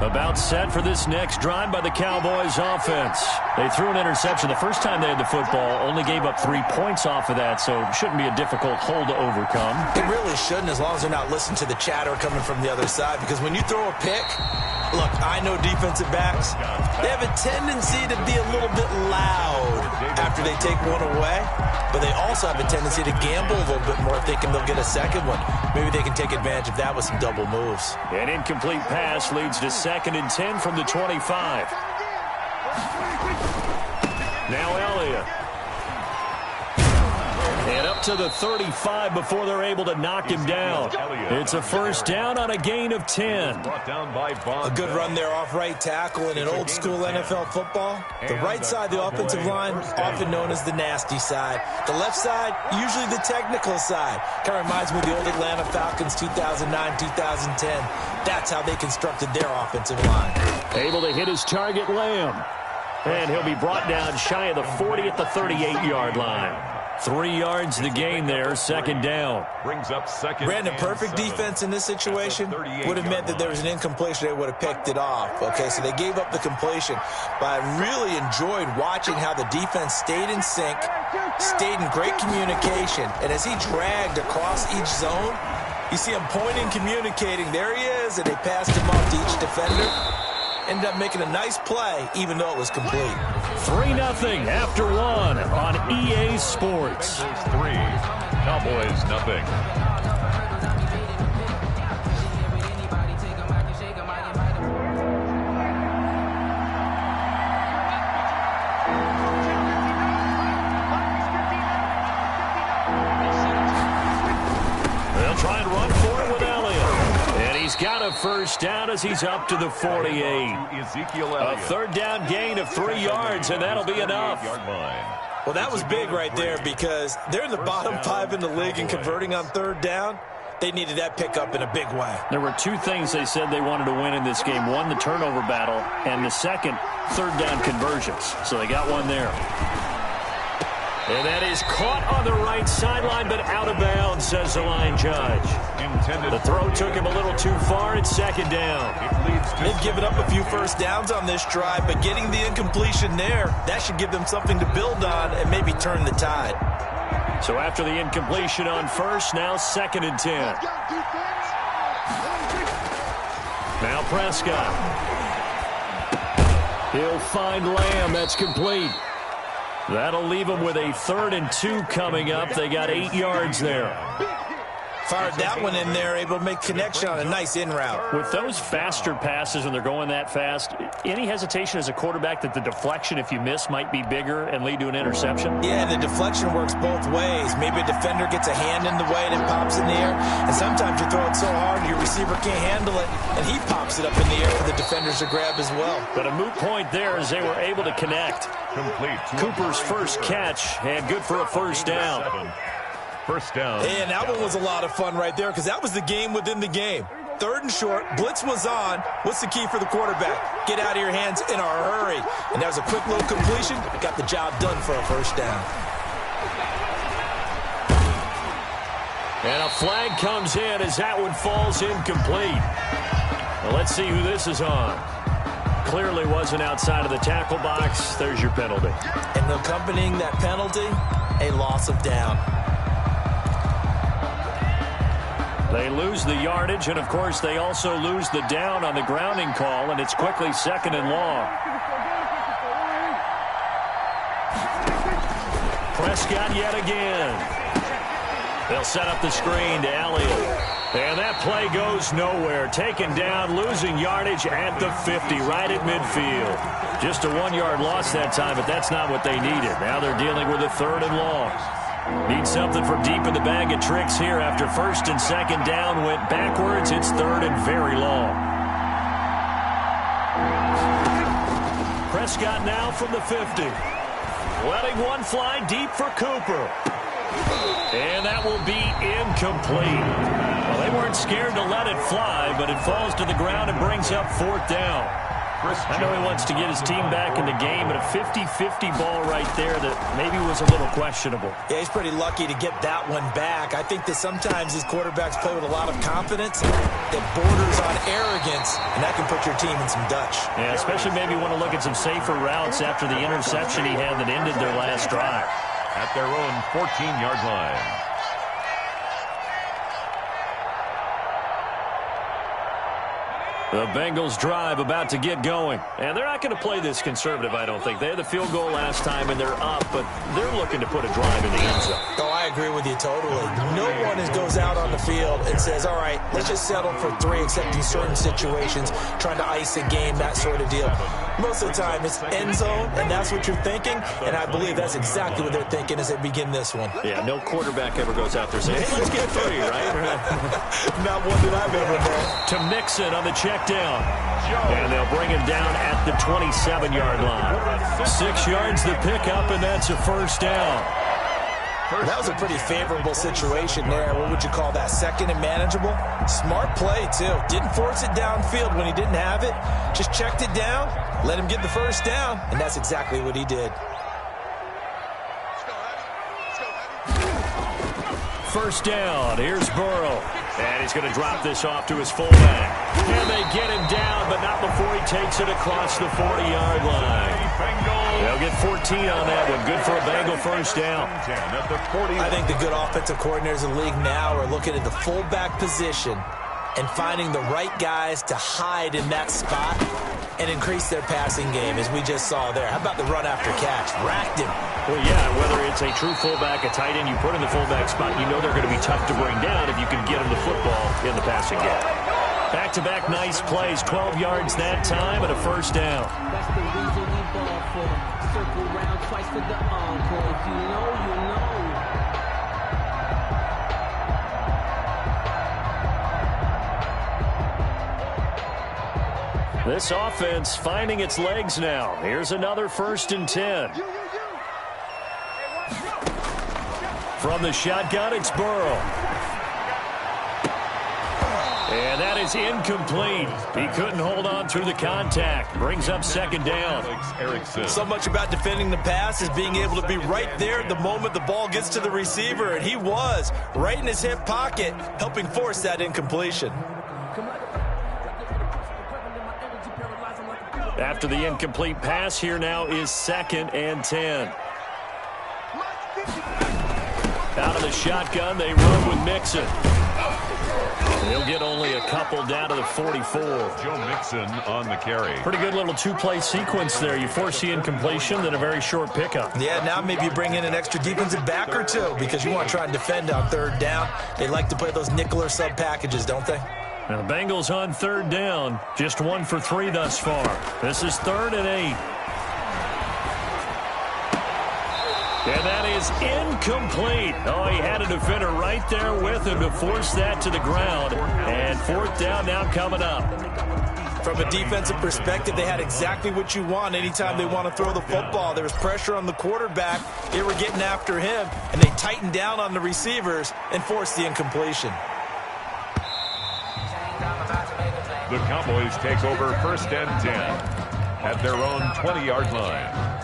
About set for this next drive by the Cowboys offense. They threw an interception the first time they had the football, only gave up 3 points off of that, so it shouldn't be a difficult hole to overcome. It really shouldn't, as long as they're not listening to the chatter coming from the other side, because when you throw a pick, look, I know defensive backs, they have a tendency to be a little bit loud after they take one away, but they also have a tendency to gamble a little bit more thinking they'll get a second one. Maybe they can take advantage of that with some double moves. An incomplete pass leads to 2nd and 10 from the 25. Now Elliott. And up to the 35 before they're able to knock him down. It's a first down on a gain of 10. A good run there off right tackle in an old school NFL football. The right side of the offensive line, often known as the nasty side. The left side, usually the technical side. Kind of reminds me of the old Atlanta Falcons 2009, 2010. That's how they constructed their offensive line. Able to hit his target, Lamb. And he'll be brought down shy of the 40 at the 38-yard line. 3 yards the gain there, 2nd down. Brings up second. Brandon, perfect defense in this situation would have meant that there was an incompletion. They would have picked it off. Okay, so they gave up the completion. But I really enjoyed watching how the defense stayed in sync, stayed in great communication. And as he dragged across each zone, you see him pointing, communicating. There he is, and they passed him off to each defender. Ended up making a nice play, even though it was complete. 3-0 after 1 on EA Sports. 3, Cowboys nothing. They'll try and run for it with Elliott. And he's got a first down as he's up to the 48. A 3rd down gain of 3 yards, and that'll be enough. Well, that was big right there because they're in the bottom 5 in the league in converting on 3rd down. They needed that pickup in a big way. There were 2 things they said they wanted to win in this game. One, the turnover battle, and the second, 3rd down conversions. So they got one there. And that is caught on the right sideline, but out of bounds, says the line judge. The throw took him a little too far. It's 2nd down. They've given up a few first downs on this drive, but getting the incompletion there, that should give them something to build on and maybe turn the tide. So after the incompletion on first, now 2nd and 10. Now Prescott. He'll find Lamb. That's complete. That'll leave them with a 3rd and 2 coming up. They got 8 yards there. Fired that one in there, able to make connection on a nice in route. With those faster passes when they're going that fast, any hesitation as a quarterback that the deflection, if you miss, might be bigger and lead to an interception? Yeah, and the deflection works both ways. Maybe a defender gets a hand in the way and it pops in the air. And sometimes you throw it so hard your receiver can't handle it, and he pops it up in the air for the defenders to grab as well. But a moot point there as they were able to connect. Complete. Cooper's first catch, and good for a first down. First down. And that one was a lot of fun right there because that was the game within the game. 3rd and short, blitz was on. What's the key for the quarterback? Get out of your hands in a hurry. And that was a quick little completion. Got the job done for a first down. And a flag comes in as that one falls incomplete. Well, let's see who this is on. Clearly wasn't outside of the tackle box. There's your penalty. And accompanying that penalty, a loss of down. They lose the yardage, and, of course, they also lose the down on the grounding call, and it's quickly 2nd and long. Prescott yet again. They'll set up the screen to Elliott. And that play goes nowhere. Taken down, losing yardage at the 50, right at midfield. Just a 1-yard loss that time, but that's not what they needed. Now they're dealing with a 3rd and long. Need something from deep in the bag of tricks here after 1st and 2nd down went backwards. It's 3rd and very long. Prescott now from the 50. Letting one fly deep for Cooper. And that will be incomplete. Well, they weren't scared to let it fly, but it falls to the ground and brings up 4th down. I know he wants to get his team back in the game, but a 50-50 ball right there that maybe was a little questionable. Yeah, he's pretty lucky to get that one back. I think that sometimes these quarterbacks play with a lot of confidence that borders on arrogance, and that can put your team in some Dutch. Yeah, especially maybe want to look at some safer routes after the interception he had that ended their last drive. At their own 14-yard line. The Bengals drive about to get going. And they're not going to play this conservative, I don't think. They had the field goal last time, and they're up, but they're looking to put a drive in the end zone. Oh, I agree with you totally. No one goes out on the field and says, all right, let's just settle for 3, except in certain situations, trying to ice a game, that sort of deal. Most of the time, it's end zone, and that's what you're thinking, and I believe that's exactly what they're thinking as they begin this one. Yeah, no quarterback ever goes out there saying, hey, let's get 3, right? Not one that I've ever met. To Mixon on the check down. And they'll bring him down at the 27-yard line. 6 yards the pickup, and that's a first down. That was a pretty favorable situation there. What would you call that? Second and manageable? Smart play, too. Didn't force it downfield when he didn't have it. Just checked it down, let him get the first down, and that's exactly what he did. First down. Here's Burrow. And he's going to drop this off to his fullback. And they get him down, but not before he takes it across the 40-yard line. They'll get 14 on that one. Good for a Bengal first down. I think the good offensive coordinators in the league now are looking at the fullback position and finding the right guys to hide in that spot and increase their passing game, as we just saw there. How about the run after catch? Racked him. Well, yeah, whether it's a true fullback, a tight end you put in the fullback spot, you know they're going to be tough to bring down if you can get them the football in the passing game. Back-to-back nice plays, 12 yards that time, and a first down. That's the reason we ball for. Circle round twice to the encore. If you know, you know. This offense finding its legs now. Here's another 1st and 10. From the shotgun, it's Burrow. And that is incomplete. He couldn't hold on through the contact. Brings up 2nd down. So much about defending the pass is being able to be right there the moment the ball gets to the receiver, and he was right in his hip pocket, helping force that incompletion. After the incomplete pass, here now is 2nd and 10. Out of the shotgun, they run with Mixon. He'll get only a couple down to the 44. Joe Mixon on the carry. Pretty good little 2-play sequence there. You force the incompletion, then a very short pickup. Yeah, now maybe you bring in an extra defensive back or two because you want to try and defend on 3rd down. They like to play those nickel or sub packages, don't they? Now the Bengals on 3rd down. Just 1 for 3 thus far. This is 3rd and 8. And that is incomplete. Oh, he had a defender right there with him to force that to the ground. And 4th down now coming up. From a defensive perspective, they had exactly what you want anytime they want to throw the football. There was pressure on the quarterback. They were getting after him, and they tightened down on the receivers and forced the incompletion. The Cowboys take over 1st and 10 at their own 20-yard line.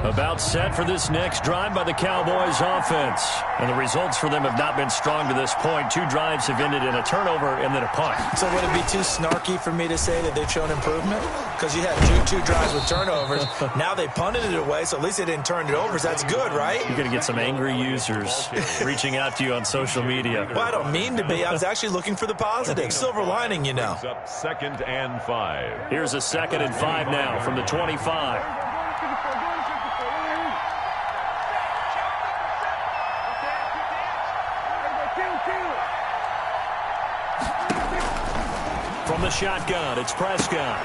About set for this next drive by the Cowboys offense. And the results for them have not been strong to this point. 2 drives have ended in a turnover and then a punt. So would it be too snarky for me to say that they've shown improvement? Because you had two drives with turnovers. Now they punted it away, so at least they didn't turn it over. So that's good, right? You're going to get some angry users reaching out to you on social media. Well, I don't mean to be. I was actually looking for the positive. Silver lining, you know. Up 2nd and 5. Here's a 2nd and 5 now from the 25. From the shotgun, it's Prescott.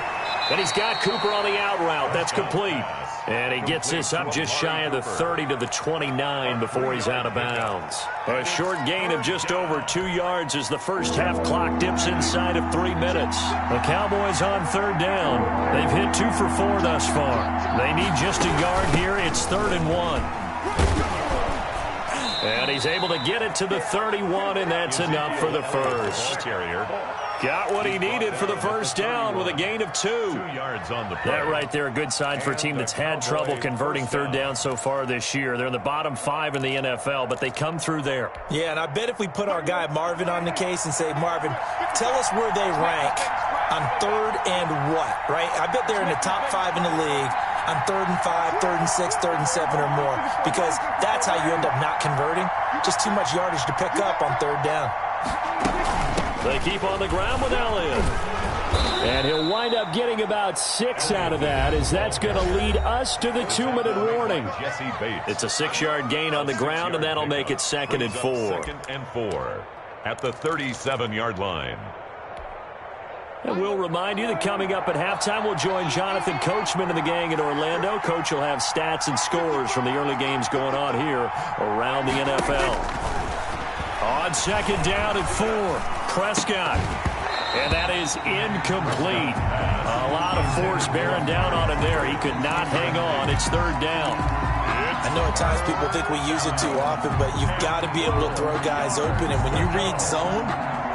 And he's got Cooper on the out route. That's complete. And he gets this up just shy of the 30 to the 29 before he's out of bounds. A short gain of just over 2 yards as the first half clock dips inside of 3 minutes. The Cowboys on 3rd down. They've hit 2 for 4 thus far. They need just a yard here. It's 3rd and 1. And he's able to get it to the 31, and that's enough for the first. Got what he needed for the first down with a gain of 2. 2 yards on the play. That right there, a good sign for a team that's had trouble converting third down so far this year. They're in the bottom 5 in the NFL, but they come through there. Yeah, and I bet if we put our guy Marvin on the case and say, Marvin, tell us where they rank on third and what, right? I bet they're in the top 5 in the league on 3rd and 5, 3rd and 6, 3rd and 7 or more, because that's how you end up not converting. Just too much yardage to pick up on third down. They keep on the ground with Elliott. And he'll wind up getting about 6 out of that, as that's going to lead us to the 2-minute warning. It's a 6-yard gain on the ground, and that'll make it 2nd and 4. 2nd and 4 at the 37-yard line. And we'll remind you that coming up at halftime, we'll join Jonathan Coachman and the gang in Orlando. Coach will have stats and scores from the early games going on here around the NFL. On 2nd down and 4, Prescott. And that is incomplete. A lot of force bearing down on him there. He could not hang on. It's 3rd down. I know at times people think we use it too often, but you've got to be able to throw guys open. And when you read zone,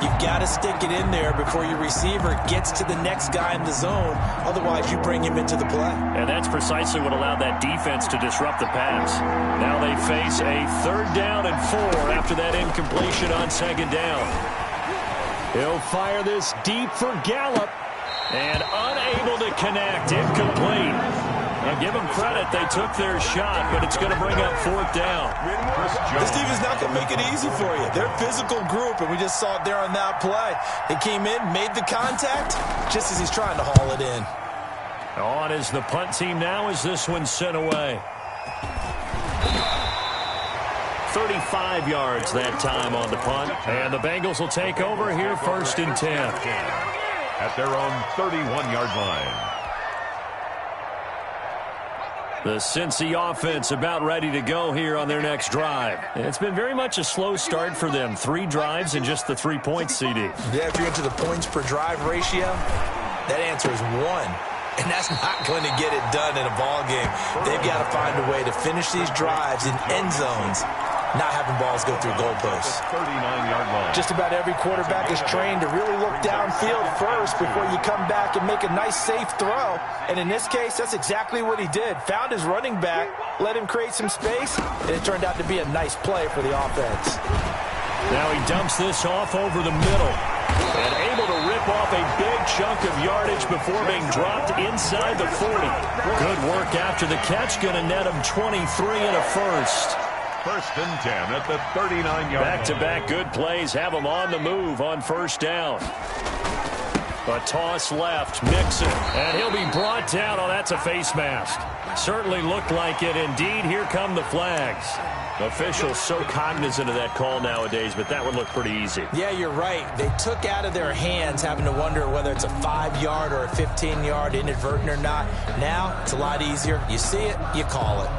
you've got to stick it in there before your receiver gets to the next guy in the zone. Otherwise, you bring him into the play. And that's precisely what allowed that defense to disrupt the pass. Now they face a 3rd down and 4 after that incompletion on 2nd down. He'll fire this deep for Gallup. And unable to connect. Incomplete. Now give them credit. They took their shot, but it's going to bring up 4th down. This defense not going to make it easy for you. They're a physical group, and we just saw it there on that play. They came in, made the contact, just as he's trying to haul it in. On is the punt team now as this one's sent away. 35 yards that time on the punt. And the Bengals will take over here 1st and 10. At their own 31-yard line. The Cincy offense about ready to go here on their next drive. It's been very much a slow start for them. 3 drives and just the 3 points, CD. Yeah, if you're into the points per drive ratio, that answer is 1. And that's not going to get it done in a ball game. They've got to find a way to finish these drives in end zones, not having balls go through goalposts. 39-yard line. Just about every quarterback is trained to really look downfield first before you come back and make a nice, safe throw. And in this case, that's exactly what he did. Found his running back, let him create some space, and it turned out to be a nice play for the offense. Now he dumps this off over the middle. And able to rip off a big chunk of yardage before being dropped inside the 40. Good work after the catch. Going to net him 23 and a first. 1st and 10 at the 39-yard line. Back-to-back good plays have him on the move on 1st down. A toss left, Mixon, and he'll be brought down. Oh, that's a face mask. Certainly looked like it. Indeed, here come the flags. Officials so cognizant of that call nowadays, but that would look pretty easy. Yeah, you're right. They took out of their hands having to wonder whether it's a 5-yard or a 15-yard, inadvertent or not. Now, it's a lot easier. You see it, you call it.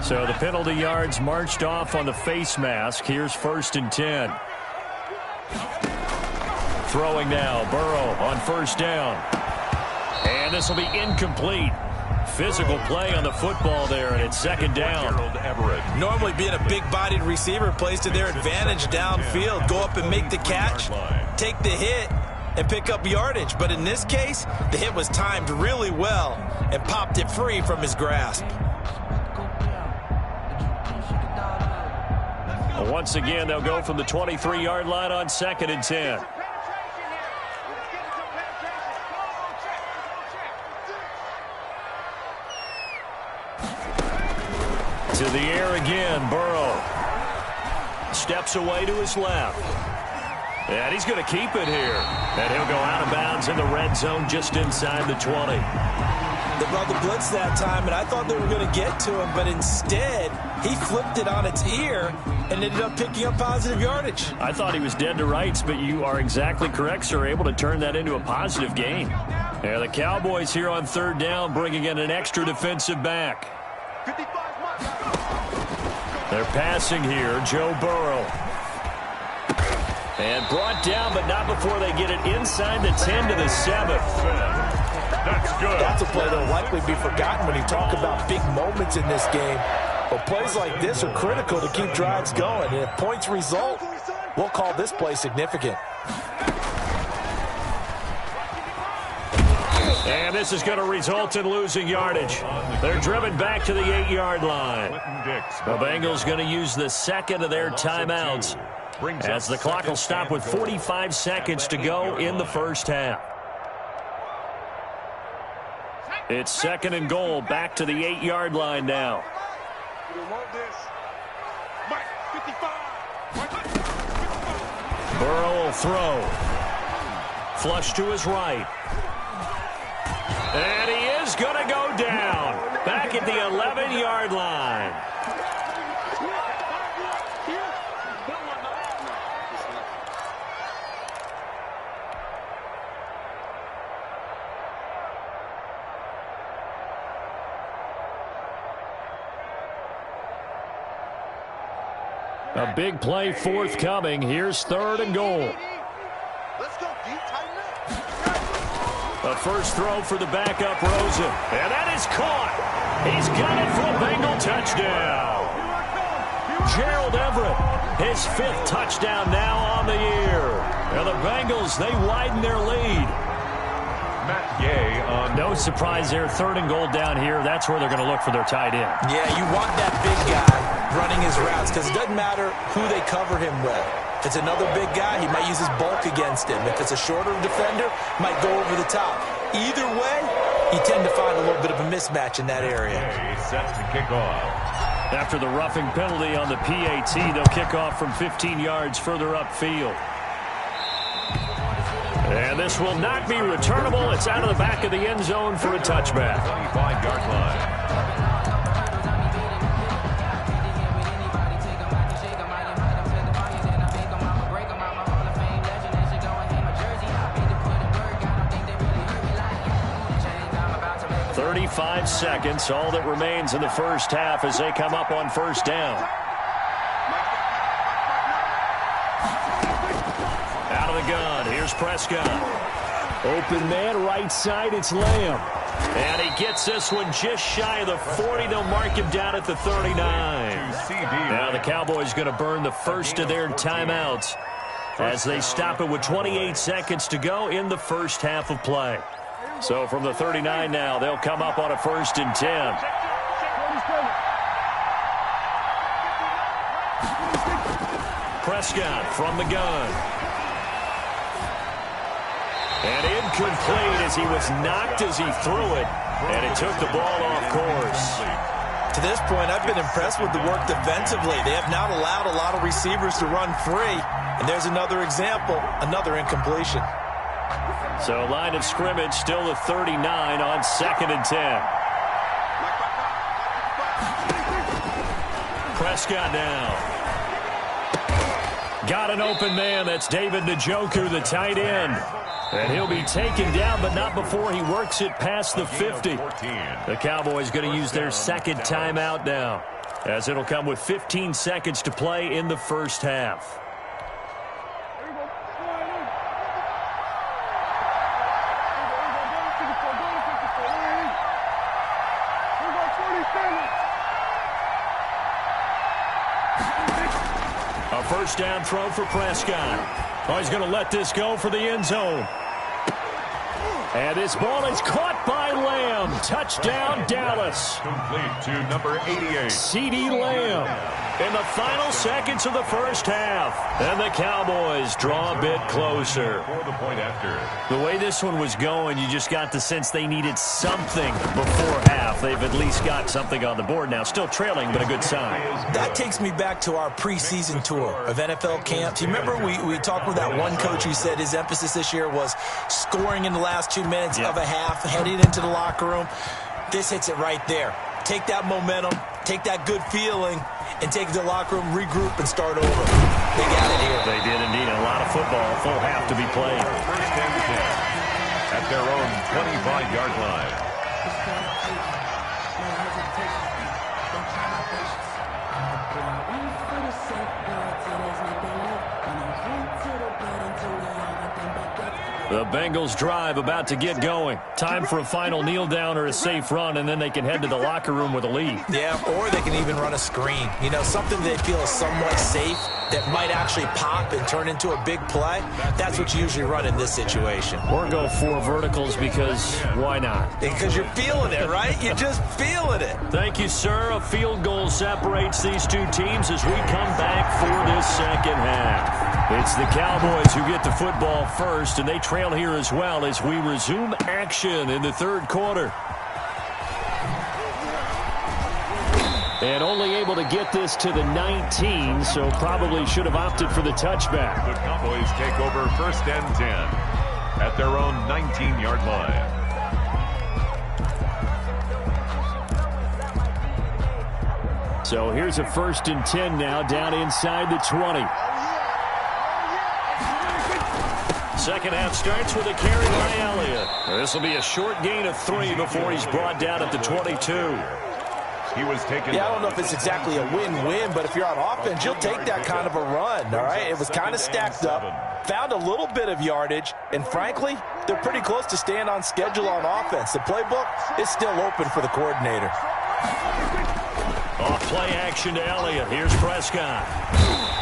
So the penalty yards marched off on the face mask. Here's 1st and 10. Throwing now, Burrow on 1st down. And this will be incomplete. Physical play on the football there, and it's 2nd down. Normally being a big-bodied receiver plays to their advantage downfield. Go up and make the catch, take the hit, and pick up yardage. But in this case, the hit was timed really well and popped it free from his grasp. Once again, they'll go from the 23-yard line on 2nd and 10. To the air again, Burrow. Steps away to his left. And he's going to keep it here. And he'll go out of bounds in the red zone just inside the 20. They brought the blitz that time, and I thought they were going to get to him, but instead, he flipped it on its ear and ended up picking up positive yardage. I thought he was dead to rights, but you are exactly correct, sir. Able to turn that into a positive gain. Yeah, the Cowboys here on 3rd down, bringing in an extra defensive back. They're passing here, Joe Burrow. And brought down, but not before they get it inside the 10 to the 7. That's good. That's a play that will likely be forgotten when you talk about big moments in this game. But Well, plays like this are critical to keep drives going. And if points result, we'll call this play significant. And this is going to result in losing yardage. They're driven back to the 8-yard line. The Bengals going to use the second of their timeouts as the clock will stop with 45 seconds to go in the first half. It's second and goal, back to the 8-yard line now. Burrow will throw. Flush to his right. And he is going to go down. Back at the 11-yard line. A big play forthcoming. Here's third and goal. The first throw for the backup Rosen. And that is caught. He's got it for a Bengal touchdown. Gerald Everett, his 5th touchdown now on the year. And the Bengals, they widen their lead. No surprise there. Third and goal down here. That's where they're going to look for their tight end. Yeah, you want that big guy running his routes because it doesn't matter who they cover him with. If it's another big guy, he might use his bulk against him. If it's a shorter defender, might go over the top. Either way, you tend to find a little bit of a mismatch in that area. Set to kick off. After the roughing penalty on the PAT, they'll kick off from 15 yards further upfield. And this will not be returnable. It's out of the back of the end zone for a touchback. 25-yard line. Five seconds, all that remains in the first half as they come up on first down. Out of the gun, here's Prescott. Open man, right side, it's Lamb. And he gets this one just shy of the 40. They'll mark him down at the 39. Now the Cowboys going to burn the first of their timeouts as they stop it with 28 seconds to go in the first half of play. So from the 39 now, they'll come up on a 1st and 10. Prescott from the gun. And incomplete as he was knocked as he threw it. And it took the ball off course. To this point, I've been impressed with the work defensively. They have not allowed a lot of receivers to run free. And there's another example, another incompletion. So line of scrimmage still the 39 on 2nd and 10. Prescott now. Got an open man. That's David Njoku, the tight end. And he'll be taken down, but not before he works it past the 50. The Cowboys going to use their second timeout now, as it'll come with 15 seconds to play in the first half. A first down throw for Prescott. Oh, he's going to let this go for the end zone. And this ball is caught by Lamb. Touchdown, Dallas. Complete to number 88. CeeDee Lamb in the final seconds of the first half. And the Cowboys draw a bit closer. For the point after. The way this one was going, you just got the sense they needed something before half. They've at least got something on the board now. Still trailing, but a good sign. That takes me back to our preseason tour of NFL camps. You remember we talked with that one coach who said his emphasis this year was scoring in the last 2 minutes of a half, heading into the locker room. This hits it right there. Take that momentum, take that good feeling, and take it to the locker room, regroup, and start over. They got it here. They did indeed. A lot of football, full half to be played. First and 10 at their own 25-yard line. The Bengals drive about to get going. Time for a final kneel down or a safe run, and then they can head to the locker room with a lead. Yeah, or they can even run a screen. You know, something they feel is somewhat safe that might actually pop and turn into a big play. That's what you usually run in this situation. Or go 4 verticals because why not? Because you're feeling it, right? You're just feeling it. Thank you, sir. A field goal separates these two teams as we come back for this second half. It's the Cowboys who get the football first, and they trail here as well as we resume action in the third quarter. And only able to get this to the 19, so probably should have opted for the touchback. The Cowboys take over 1st and 10 at their own 19-yard line. So here's a 1st and 10 now down inside the 20. Second half starts with a carry by Elliott. This will be a short gain of 3 before he's brought down at the 22. He was taken. Yeah, I don't know if it's exactly a win-win, but if you're on offense, you'll take that kind of a run, all right? It was kind of stacked up, found a little bit of yardage, and frankly, they're pretty close to staying on schedule on offense. The playbook is still open for the coordinator. Off play action to Elliott. Here's Prescott.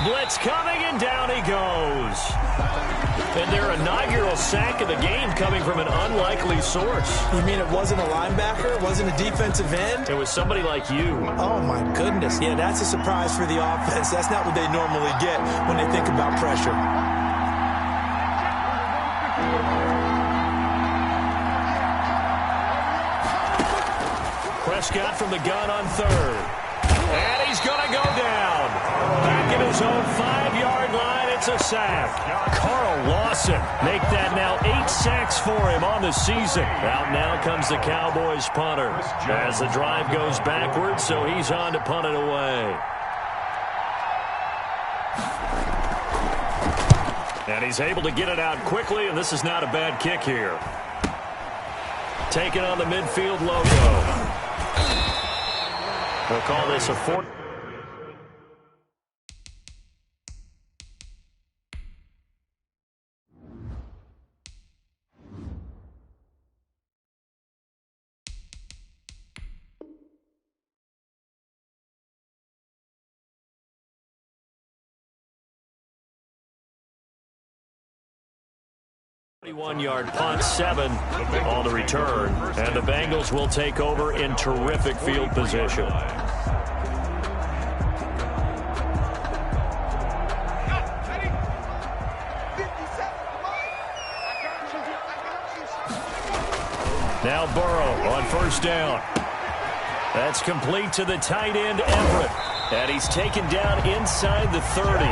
Blitz coming, and down he goes. And their inaugural sack of the game coming from an unlikely source. You mean it wasn't a linebacker? It wasn't a defensive end? It was somebody like you. Oh, my goodness. Yeah, that's a surprise for the offense. That's not what they normally get when they think about pressure. Prescott from the gun on 3rd. And he's going to go down. Back at his own 5-yard line, it's a sack. Carl Lawson make that now 8 sacks for him on the season. Out now comes the Cowboys punter as the drive goes backwards, so he's on to punt it away. And he's able to get it out quickly, and this is not a bad kick here. Taking on the midfield logo. We'll call this a 4. Yard punt, 7 on the return, and the Bengals will take over in terrific field position. Now Burrow on 1st down. That's complete to the tight end, Everett. And he's taken down inside the 30.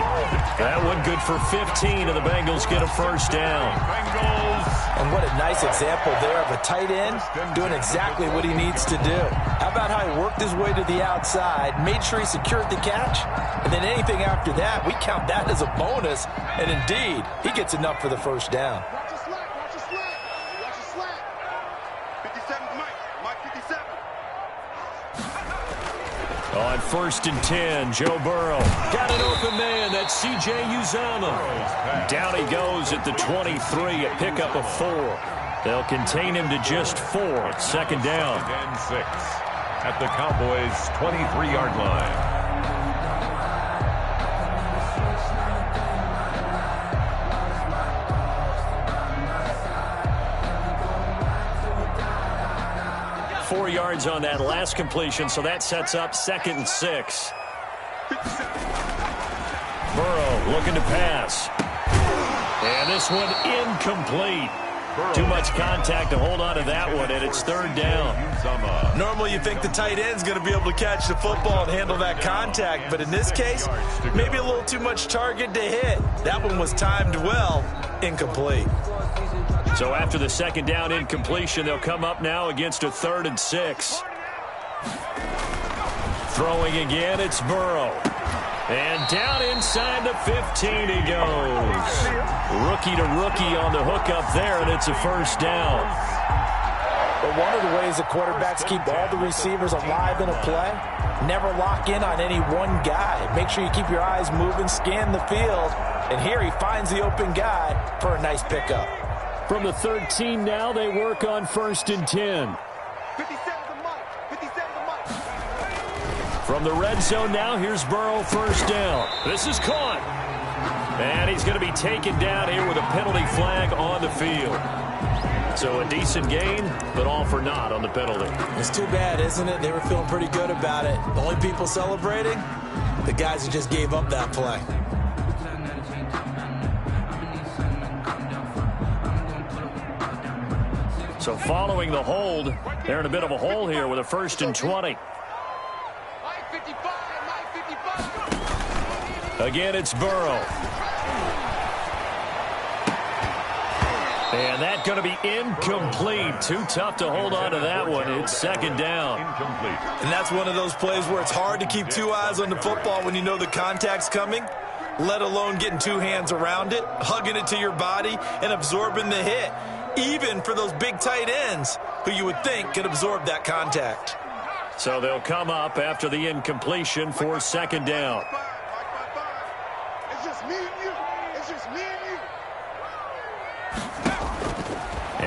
That one good for 15, and the Bengals get a 1st down. And what a nice example there of a tight end doing exactly what he needs to do. How about how he worked his way to the outside, made sure he secured the catch, and then anything after that, we count that as a bonus. And indeed, he gets enough for the 1st down. On 1st and 10, Joe Burrow. Got an open man. That's C.J. Uzomah. Down he goes at the 23, a pickup of 4. They'll contain him to just 4. 2nd down. And 6 at the Cowboys' 23-yard line. 4 yards on that last completion, so that sets up 2nd and 6. Burrow looking to pass. And this one incomplete. Too much contact to hold on to that one, and it's 3rd down. Normally you think the tight end's going to be able to catch the football and handle that contact, but in this case, maybe a little too much target to hit. That one was timed well, incomplete. So after the 2nd down incompletion, they'll come up now against a 3rd and 6. Throwing again, it's Burrow. And down inside the 15 he goes. Rookie to rookie on the hookup there, and it's a 1st down. But one of the ways the quarterbacks keep all the receivers alive in a play, never lock in on any one guy. Make sure you keep your eyes moving, scan the field, and here he finds the open guy for a nice pickup. From the 13 now, they work on 1st and 10. From the red zone now, here's Burrow, 1st down. This is caught. And he's going to be taken down here with a penalty flag on the field. So a decent gain, but all for naught on the penalty. It's too bad, isn't it? They were feeling pretty good about it. The only people celebrating, the guys who just gave up that play. So following the hold, they're in a bit of a hole here with a 1st and 20. Again, it's Burrow. And that's going to be incomplete. Too tough to hold on to that one. It's 2nd down. Incomplete. And that's one of those plays where it's hard to keep 2 eyes on the football when you know the contact's coming, let alone getting 2 hands around it, hugging it to your body, and absorbing the hit. Even for those big tight ends who you would think could absorb that contact. So they'll come up after the incompletion for 2nd down. It's just me and you. It's just me and you.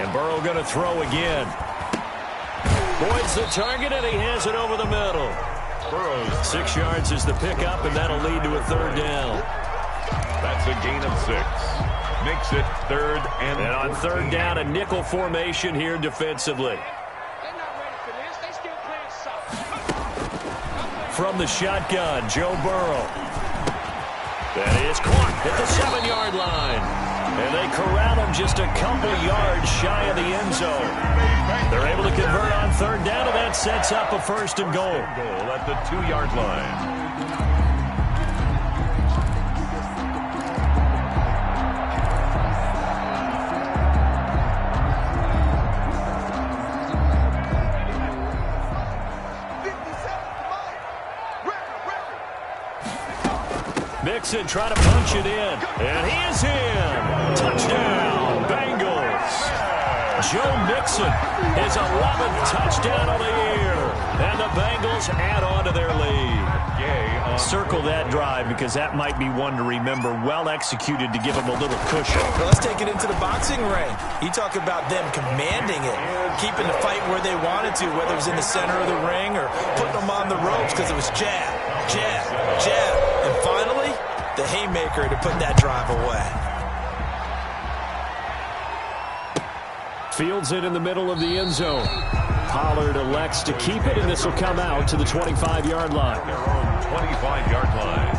And Burrow going to throw again. Boyd's the target, and he has it over the middle. Burrow's 6 yards is the pickup, and that'll lead to a 3rd down. That's a gain of 6. Makes it 3rd and on 3rd down, a nickel formation here defensively. They're not ready for this. They still playing soft. From the shotgun, Joe Burrow. That is caught at the 7-yard line. And they corral him just a couple yards shy of the end zone. They're able to convert on 3rd down, and that sets up a 1st and goal. goal at the 2-yard line. Mixon trying to punch it in. And he is in. Touchdown, Bengals. Joe Mixon, his 11th touchdown of the year. And the Bengals add on to their lead. Circle that drive because that might be one to remember. Well executed to give them a little cushion. Well, let's take it into the boxing ring. You talk about them commanding it, keeping the fight where they wanted to, whether it was in the center of the ring or putting them on the ropes because it was jab, jab, jab. And finally, the haymaker to put that drive away. Fields it in the middle of the end zone. Pollard elects to keep it, and this will come out to the 25-yard line. Their own 25-yard line.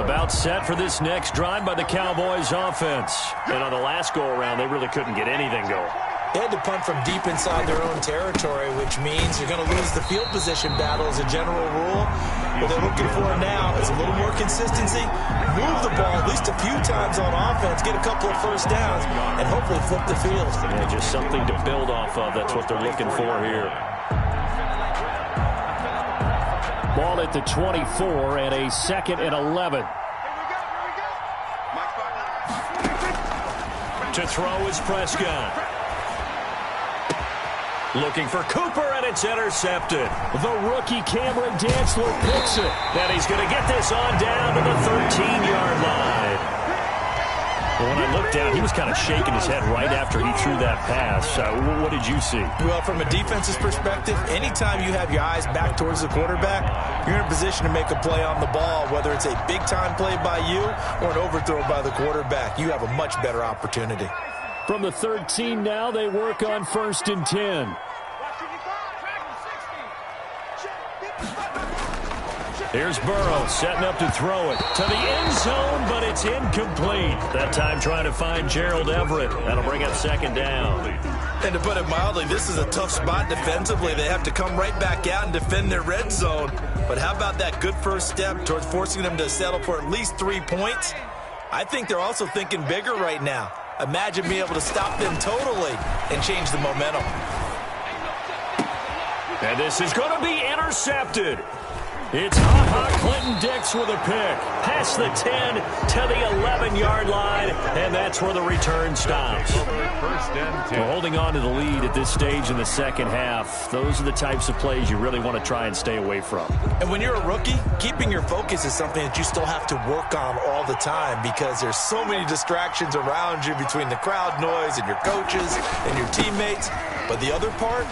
About set for this next drive by the Cowboys offense. And on the last go-around, they really couldn't get anything going. They had to punt from deep inside their own territory, which means you're going to lose the field position battle as a general rule. What they're looking for now is a little more consistency, move the ball at least a few times on offense, get a couple of 1st downs, and hopefully flip the field. Yeah, just something to build off of. That's what they're looking for here. Ball at the 24 and a 2nd and 11. To throw is Prescott. Looking for Cooper, and it's intercepted. The rookie Cameron Dantzler picks it. And he's going to get this on down to the 13-yard line. Well, when I looked down, he was kind of shaking his head right after he threw that pass. What did you see? Well, from a defense's perspective, anytime you have your eyes back towards the quarterback, you're in a position to make a play on the ball, whether it's a big-time play by you or an overthrow by the quarterback. You have a much better opportunity. From the 13 now, they work on 1st and 10. Here's Burrow setting up to throw it to the end zone, but it's incomplete. That time trying to find Gerald Everett. That'll bring up 2nd down. And to put it mildly, this is a tough spot defensively. They have to come right back out and defend their red zone. But how about that good first step towards forcing them to settle for at least 3 points? I think they're also thinking bigger right now. Imagine being able to stop them totally and change the momentum. And this is going to be intercepted. It's Clinton-Dix with a pick. Past the 10 to the 11-yard line, and that's where the return stops. First and 10. We're holding on to the lead at this stage in the second half. Those are the types of plays you really want to try and stay away from. And when you're a rookie, keeping your focus is something that you still have to work on all the time because there's so many distractions around you between the crowd noise and your coaches and your teammates. But the other part,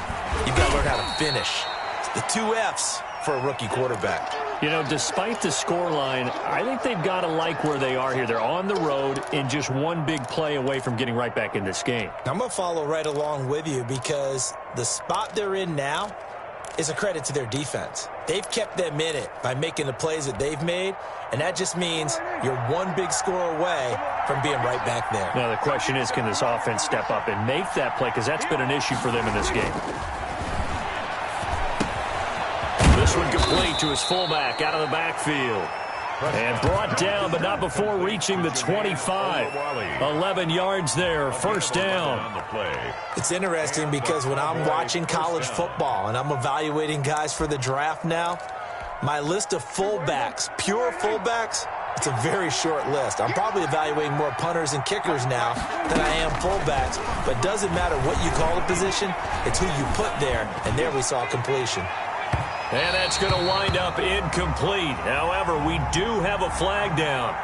you've got to learn how to finish. It's the 2 F's for a rookie quarterback. You know, despite the scoreline, I think they've got to like where they are here. They're on the road and just one big play away from getting right back in this game. I'm going to follow right along with you because the spot they're in now is a credit to their defense. They've kept them in it by making the plays that they've made, and that just means you're one big score away from being right back there. Now, the question is, can this offense step up and make that play? Because that's been an issue for them in this game. This one complete to his fullback out of the backfield. And brought down, but not before reaching the 25. 11 yards there, first down. It's interesting because when I'm watching college football and I'm evaluating guys for the draft now, my list of fullbacks, pure fullbacks, it's a very short list. I'm probably evaluating more punters and kickers now than I am fullbacks, but doesn't matter what you call a position, it's who you put there, and there we saw completion. And that's going to wind up incomplete. However, we do have a flag down.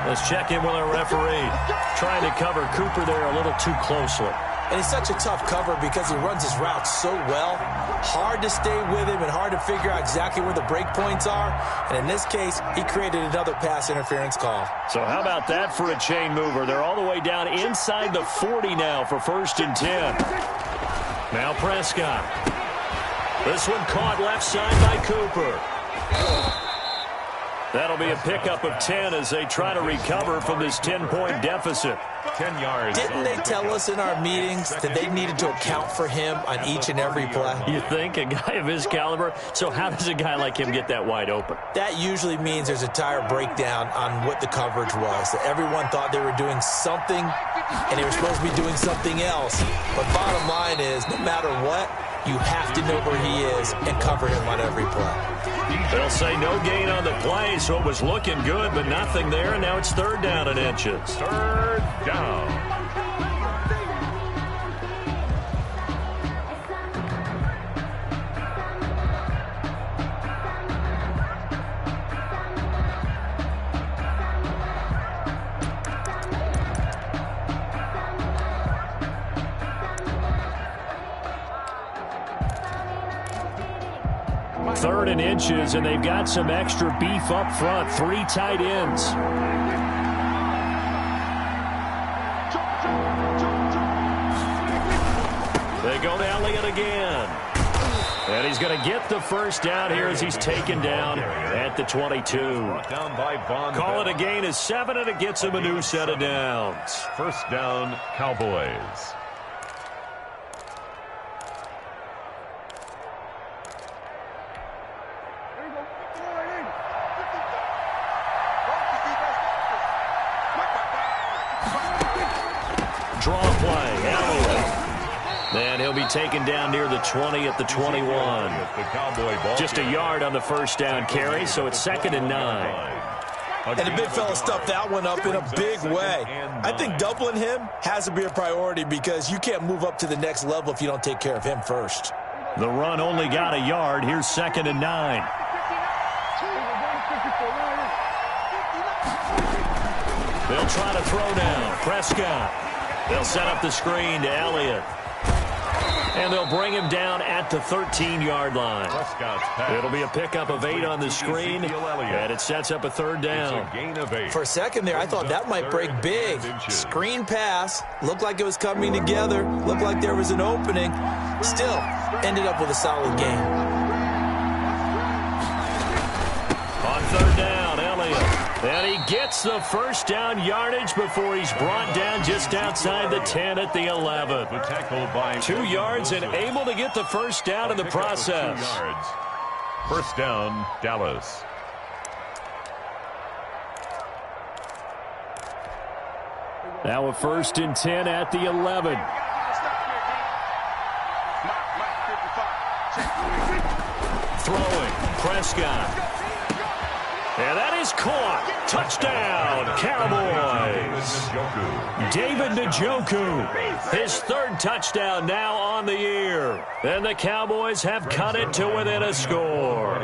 Let's check in with our referee. Trying to cover Cooper there a little too closely. And it's such a tough cover because he runs his route so well. Hard to stay with him and hard to figure out exactly where the break points are. And in this case, he created another pass interference call. So how about that for a chain mover? They're all the way down inside the 40 now for first and 10. Now Prescott. This one caught left side by Cooper. That'll be a pickup of 10 as they try to recover from this 10-point deficit. 10 yards. Didn't they tell us in our meetings that they needed to account for him on each and every play? You think? A guy of his caliber? So how does a guy like him get that wide open? That usually means there's a tire breakdown on what the coverage was. That everyone thought they were doing something, and they were supposed to be doing something else. But bottom line is, no matter what, you have to know where he is and cover him on every play. They'll say no gain on the play, so it was looking good, but nothing there, and now it's third down and inches. Third down. Third and inches, and they've got some extra beef up front. 3 tight ends. They go to Elliott again. And he's going to get the first down here as he's taken down at the 22. Call it a gain of 7, and it gets him a new set of downs. First down, Cowboys. Draw play, Elliott. And he'll be taken down near the 20 at the 21. Just a yard on the first down carry, so it's 2nd and 9. And the big fella stuffed that one up in a big way. I think doubling him has to be a priority because you can't move up to the next level if you don't take care of him first. The run only got a yard. Here's 2nd and 9. They'll try to throw now. Prescott. They'll set up the screen to Elliott. And they'll bring him down at the 13-yard line. It'll be a pickup of 8 on the screen, and it sets up a third down. For a second there, I thought that might break big. Screen pass. Looked like it was coming together. Looked like there was an opening. Still, ended up with a solid game. On third down, Elliott. And he gets the first down yardage before he's brought down just outside the 10 at the 11. 2 yards and able to get the first down in the process. First down, Dallas. Now a 1st and 10 at the 11. Throwing, Prescott. And that is caught. Touchdown, Cowboys. David Njoku, his third touchdown now on the year. And the Cowboys have cut it to within a score.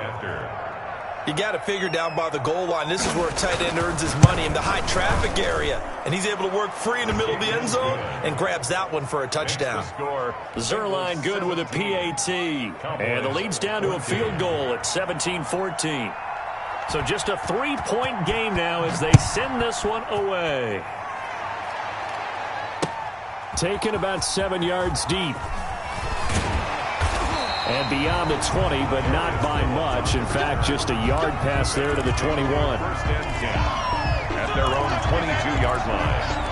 You got to figure down by the goal line. This is where a tight end earns his money in the high traffic area. And he's able to work free in the middle of the end zone and grabs that one for a touchdown. Zerline good with a PAT. And the lead's down to a field goal at 17-14. So just a 3-point game now as they send this one away. Taken about 7 yards deep. And beyond the 20, but not by much. In fact, just a yard pass there to the 21. First and 10 at their own 22-yard line.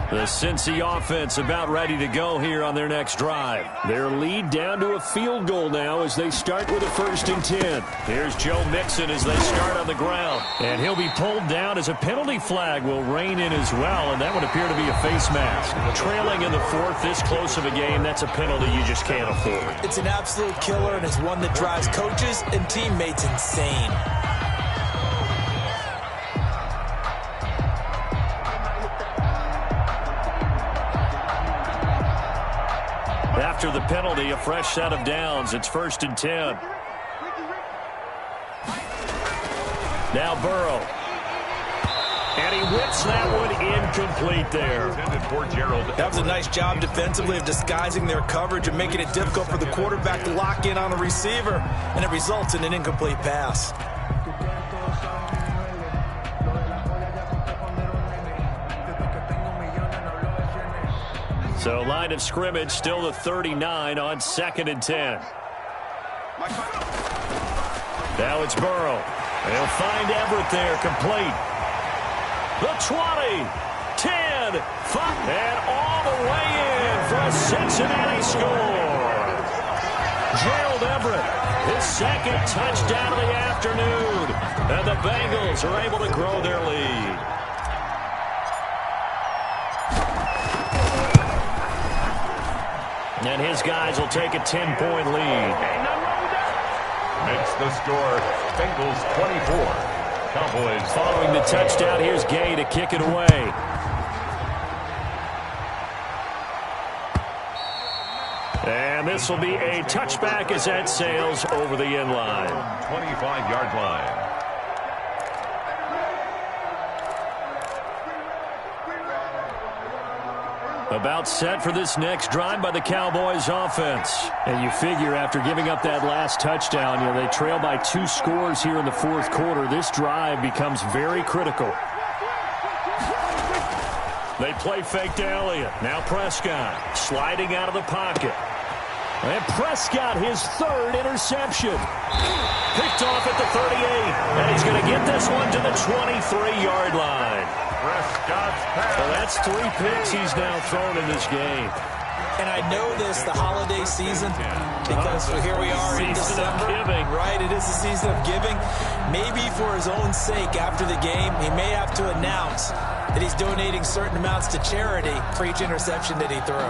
The Cincy offense about ready to go here on their next drive. Their lead down to a field goal now as they start with a 1st and 10. Here's Joe Mixon as they start on the ground. And he'll be pulled down as a penalty flag will rein in as well, and that would appear to be a face mask. Trailing in the 4th, this close of a game, that's a penalty you just can't afford. It's an absolute killer, and it's one that drives coaches and teammates insane. After the penalty, a fresh set of downs. It's 1st and 10. Now Burrow. And he whips that one incomplete there. That was a nice job defensively of disguising their coverage and making it difficult for the quarterback to lock in on a receiver. And it results in an incomplete pass. So line of scrimmage still the 39 on 2nd and 10. Now it's Burrow. They'll find Everett there, complete. The 20, 10, 5, and all the way in for a Cincinnati score. Gerald Everett, his 2nd touchdown of the afternoon. And the Bengals are able to grow their lead. And his guys will take a 10-point lead. Makes the score Bengals 24. Cowboys following the touchdown. Here's Gay to kick it away. And this will be a touchback as that sails over the end line. 25-yard line. About set for this next drive by the Cowboys offense. And you figure after giving up that last touchdown, they trail by 2 scores here in the 4th quarter. This drive becomes very critical. They play fake to Elliott. Now Prescott sliding out of the pocket. And Prescott, his 3rd interception. Picked off at the 38. And he's going to get this one to the 23-yard line. Prescott's pass. Well, that's 3 picks he's now thrown in this game. And I know this, the holiday season, because here we are in December. Right, it is the season of giving. Maybe for his own sake after the game, he may have to announce that he's donating certain amounts to charity for each interception that he threw.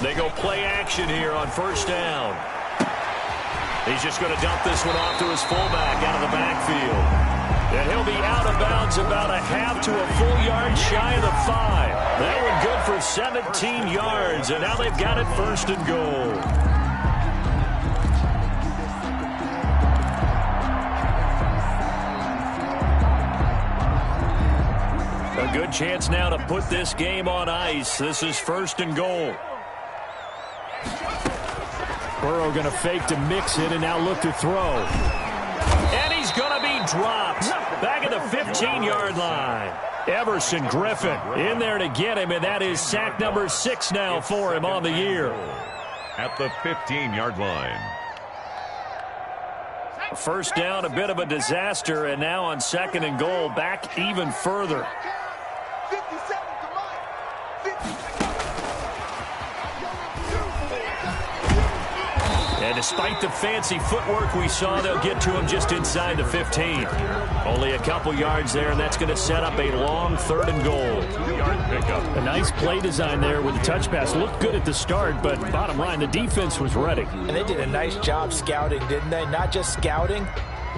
They go play action here on 1st down. He's just going to dump this one off to his fullback out of the backfield. And he'll be out of bounds about a half to a full yard shy of the 5. That one good for 17 yards, and now they've got it 1st and goal. A good chance now to put this game on ice. This is 1st and goal. Burrow going to fake to mix it and now look to throw. And he's going to be dropped back at the 15-yard line. Everson Griffin in there to get him, and that is sack number 6 now for him on the year. At the 15-yard line. 1st down, a bit of a disaster, and now on 2nd and goal, back even further. And despite the fancy footwork we saw, they'll get to him just inside the 15. Only a couple yards there, and that's going to set up a long 3rd and goal. 2-yard pickup. A nice play design there with the touch pass. Looked good at the start, but bottom line, the defense was ready. And they did a nice job scouting, didn't they? Not just scouting,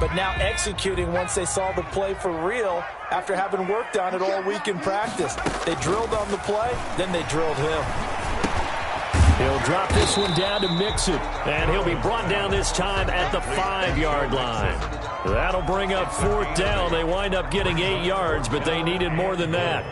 but now executing once they saw the play for real after having worked on it all week in practice. They drilled on the play, then they drilled him. He'll drop this one down to mix it, and he'll be brought down this time at the 5-yard line. That'll bring up 4th down. They wind up getting 8 yards, but they needed more than that.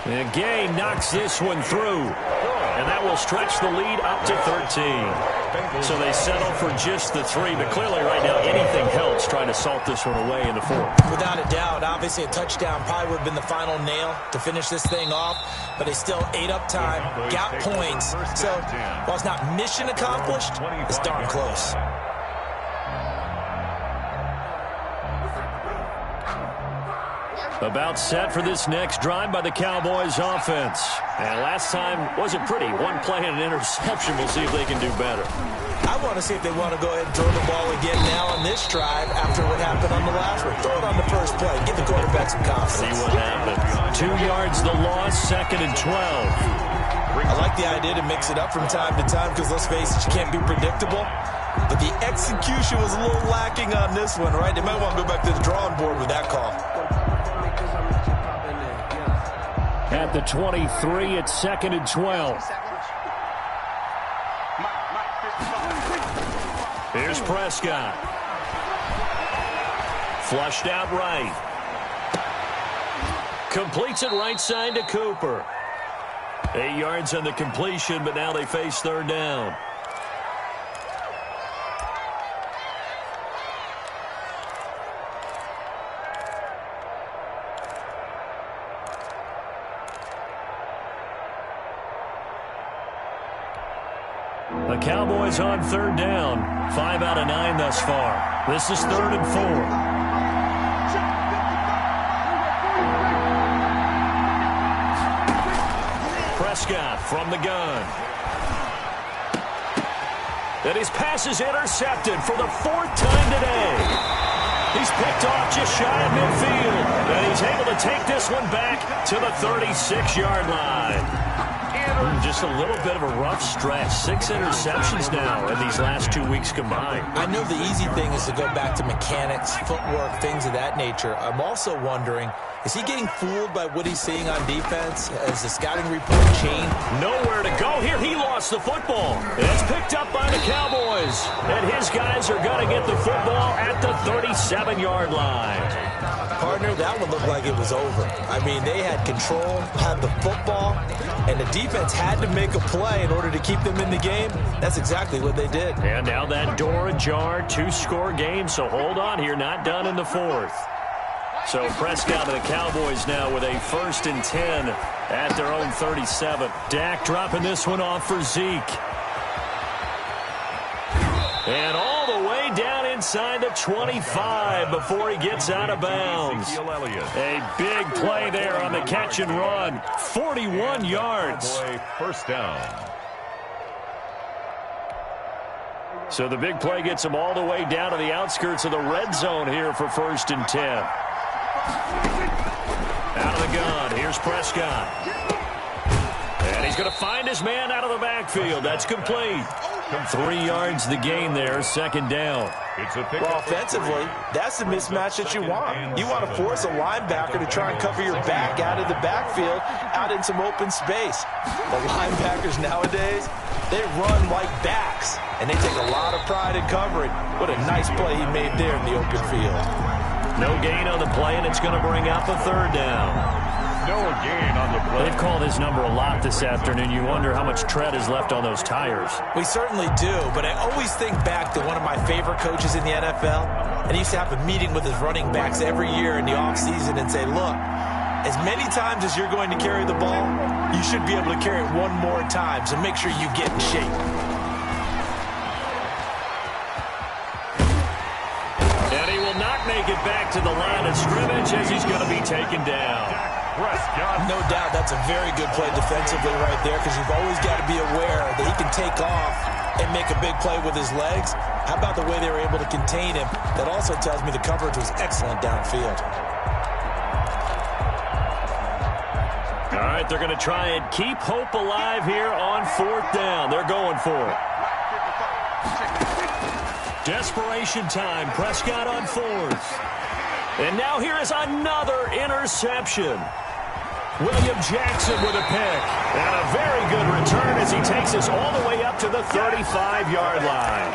And Gay knocks this one through, and that will stretch the lead up to 13. So they settle for just the 3, but clearly right now anything helps trying to salt this one away in the 4th. Without a doubt, obviously a touchdown probably would have been the final nail to finish this thing off, but they still ate up time, got points. So while it's not mission accomplished, it's darn close. About set for this next drive by the Cowboys offense. And last time wasn't pretty. One play and an interception. We'll see if they can do better. I want to see if they want to go ahead and throw the ball again now on this drive after what happened on the last one. Throw it on the first play. Give the quarterback some confidence. See what happens. 2 yards the loss, 2nd and 12. I like the idea to mix it up from time to time because, let's face it, you can't be predictable. But the execution was a little lacking on this one, right? They might want to go back to the drawing board with that call. At the 23, it's 2nd and 12. Here's Prescott. Flushed out right. Completes it right side to Cooper. 8 yards on the completion, but now they face 3rd down. The Cowboys on 3rd down. 5 out of 9 thus far. This is 3rd and 4. Prescott from the gun. And his pass is intercepted for the 4th time today. He's picked off just shy of midfield. And he's able to take this one back to the 36-yard line. Just a little bit of a rough stretch. 6 interceptions now in these last 2 weeks combined. I know the easy thing is to go back to mechanics, footwork, things of that nature. I'm also wondering, is he getting fooled by what he's seeing on defense? Has the scouting report changed? Nowhere to go here. He lost the football. It's picked up by the Cowboys. And his guys are going to get the football at the 37-yard line. Partner, that one looked like it was over. I mean, they had control, had the football, and the defense had to make a play in order to keep them in the game. That's exactly what they did. And now that door ajar, 2-score game, so hold on here, not done in the 4th. So Prescott and the Cowboys now with a 1st and 10 at their own 37. Dak dropping this one off for Zeke. And all the way down inside the 25 before he gets out of bounds. A big play there on the catch and run. 41 yards. 1st down. So the big play gets him all the way down to the outskirts of the red zone here for 1st and 10. Out of the gun. Here's Prescott. And he's going to find his man out of the backfield. That's complete. 3 yards the gain there, 2nd down. Well, offensively, that's the mismatch that you want. You want to force a linebacker to try and cover your back out of the backfield, out in some open space. The linebackers nowadays, they run like backs, and they take a lot of pride in covering. What a nice play he made there in the open field. No gain on the play, and it's going to bring up a 3rd down. No gain on the play. They've called his number a lot this afternoon. You wonder how much tread is left on those tires. We certainly do, but I always think back to one of my favorite coaches in the NFL, and he used to have a meeting with his running backs every year in the offseason and say, look, as many times as you're going to carry the ball, you should be able to carry it one more time, so make sure you get in shape. And he will not make it back to the line of scrimmage as he's going to be taken down. Prescott. No doubt that's a very good play defensively right there, because you've always got to be aware that he can take off and make a big play with his legs. How about the way they were able to contain him? That also tells me the coverage was excellent downfield. All right, they're going to try and keep hope alive here on 4th down. They're going for it. Desperation time. Prescott on 4th. And now here is another interception. William Jackson with a pick. And a very good return as he takes us all the way up to the 35-yard line.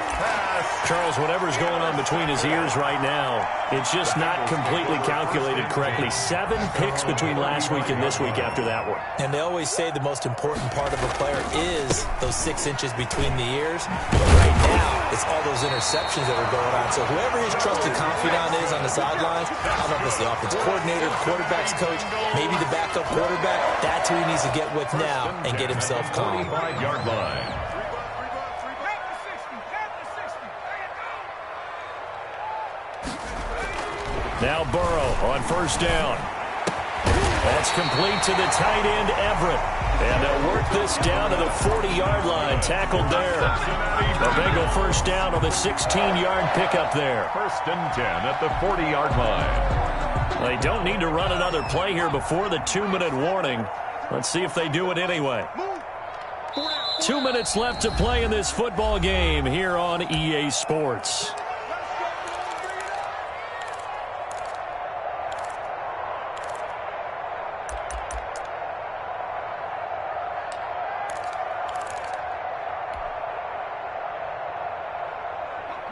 Charles, whatever's going on between his ears right now, it's just not completely calculated correctly. 7 picks between last week and this week after that one. And they always say the most important part of a player is those 6 inches between the ears. But right now, it's all those interceptions that are going on. So whoever his trusted confidant is on the sidelines, I don't know if it's the offensive coordinator, the quarterback's coach, maybe the backup quarterback, that's who he needs to get with now and get himself calm. 35-yard line. Now Burrow on 1st down. That's complete to the tight end, Everett. And they'll work this down to the 40-yard line. Tackled there. A Bengal 1st down on the 16-yard pickup there. 1st and 10 at the 40-yard line. They don't need to run another play here before the 2-minute warning. Let's see if they do it anyway. 2 minutes left to play in this football game here on EA Sports.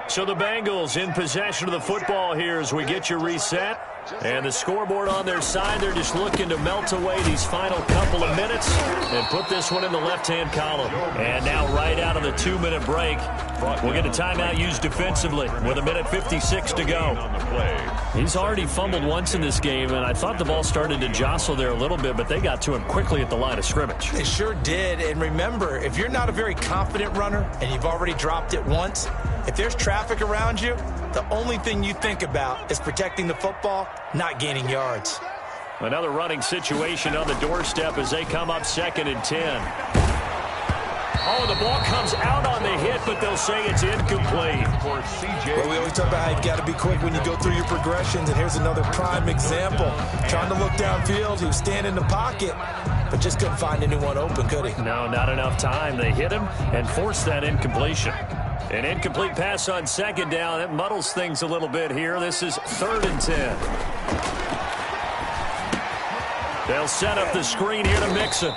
So the Bengals in possession of the football here as we get you reset. And the scoreboard on their side, they're just looking to melt away these final couple of minutes and put this one in the left-hand column. And now right out of the 2-minute break, we'll get a timeout used defensively with 1:56 to go. He's already fumbled once in this game, and I thought the ball started to jostle there a little bit, but they got to him quickly at the line of scrimmage. It sure did. And remember, if you're not a very confident runner and you've already dropped it once, if there's traffic around you, the only thing you think about is protecting the football, not gaining yards. Another running situation on the doorstep as they come up 2nd and 10. Oh, the ball comes out on the hit, but they'll say it's incomplete. Well, we always talk about how you've got to be quick when you go through your progressions, and here's another prime example. Trying to look downfield, he was standing in the pocket, but just couldn't find anyone open, could he? No, not enough time. They hit him and forced that incompletion. An incomplete pass on 2nd down. That muddles things a little bit here. This is 3rd and 10. They'll set up the screen here to Mixon.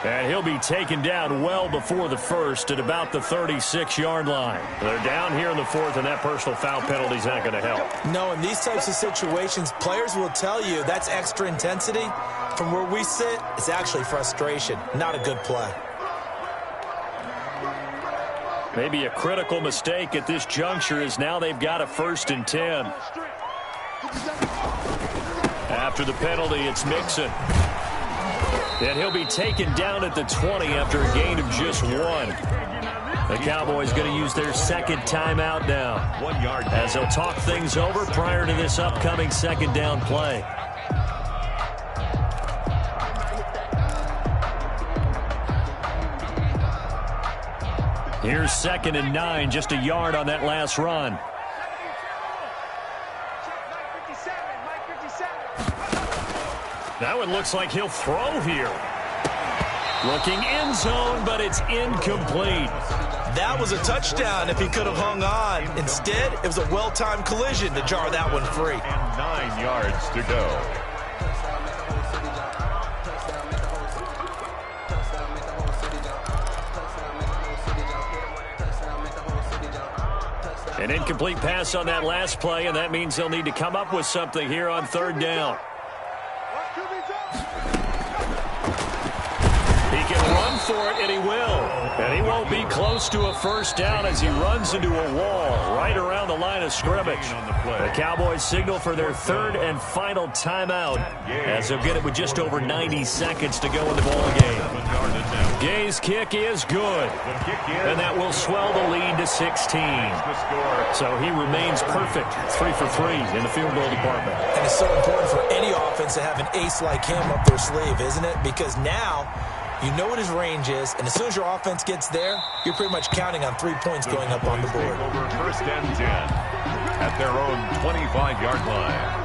And he'll be taken down well before the 1st at about the 36-yard line. They're down here in the 4th, and that personal foul penalty is not going to help. No, in these types of situations, players will tell you that's extra intensity. From where we sit, it's actually frustration, not a good play. Maybe a critical mistake at this juncture is now they've got a 1st and 10. After the penalty, it's Mixon. And he'll be taken down at the 20 after a gain of just 1. The Cowboys going to use their 2nd timeout now, 1 yard as they'll talk things over prior to this upcoming 2nd down play. Here's 2nd and 9, just a yard on that last run. That one looks like he'll throw here. Looking end zone, but it's incomplete. That was a touchdown if he could have hung on. Instead, it was a well-timed collision to jar that one free. And 9 yards to go. An incomplete pass on that last play, and that means they'll need to come up with something here on 3rd down. He can run for it, and he will. And he won't be close to a first down as he runs into a wall right around the line of scrimmage. The Cowboys signal for their third and final timeout as they'll get it with just over 90 seconds to go in the ball game. Gay's kick is good, and that will swell the lead to 16. So he remains perfect, 3 for 3 in the field goal department. And it's so important for any offense to have an ace like him up their sleeve, isn't it? Because now you know what his range is, and as soon as your offense gets there, you're pretty much counting on 3 points going up on the board. Over first and 10 at their own 25-yard line.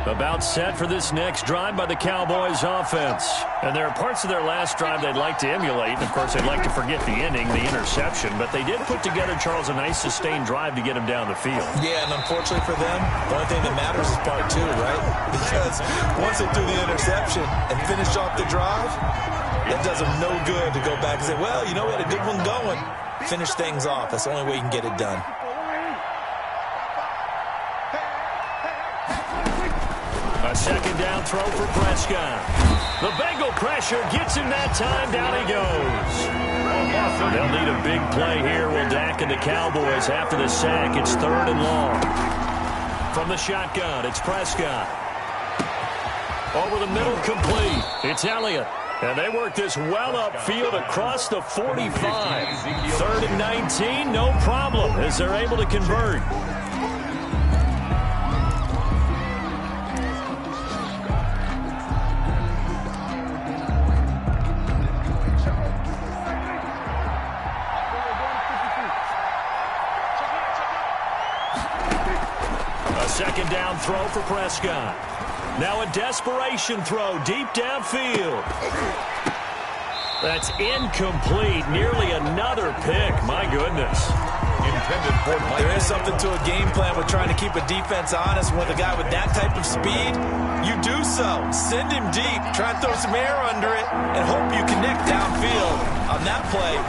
About set for this next drive by the Cowboys offense. And there are parts of their last drive they'd like to emulate. And, of course, they'd like to forget the ending, the interception. But they did put together, Charles, a nice sustained drive to get him down the field. Yeah, and unfortunately for them, the only thing that matters is part 2, right? Because once they do the interception and finish off the drive, it does them no good to go back and say, well, you know, we had a good one going. Finish things off. That's the only way you can get it done. A second down throw for Prescott. The Bengal pressure gets him that time. Down he goes. They'll need a big play here. Will Dak and the Cowboys after the sack. It's 3rd and long. From the shotgun, it's Prescott. Over the middle, complete. It's Elliott. And they work this well upfield across the 45. 3rd and 19, no problem as they're able to convert. Second down throw for Prescott. Now a desperation throw deep downfield. That's incomplete. Nearly another pick. My goodness. Intended for there is something to a game plan with trying to keep a defense honest. With a guy with that type of speed, you do so. Send him deep. Try and throw some air under it and hope you connect downfield. On that play,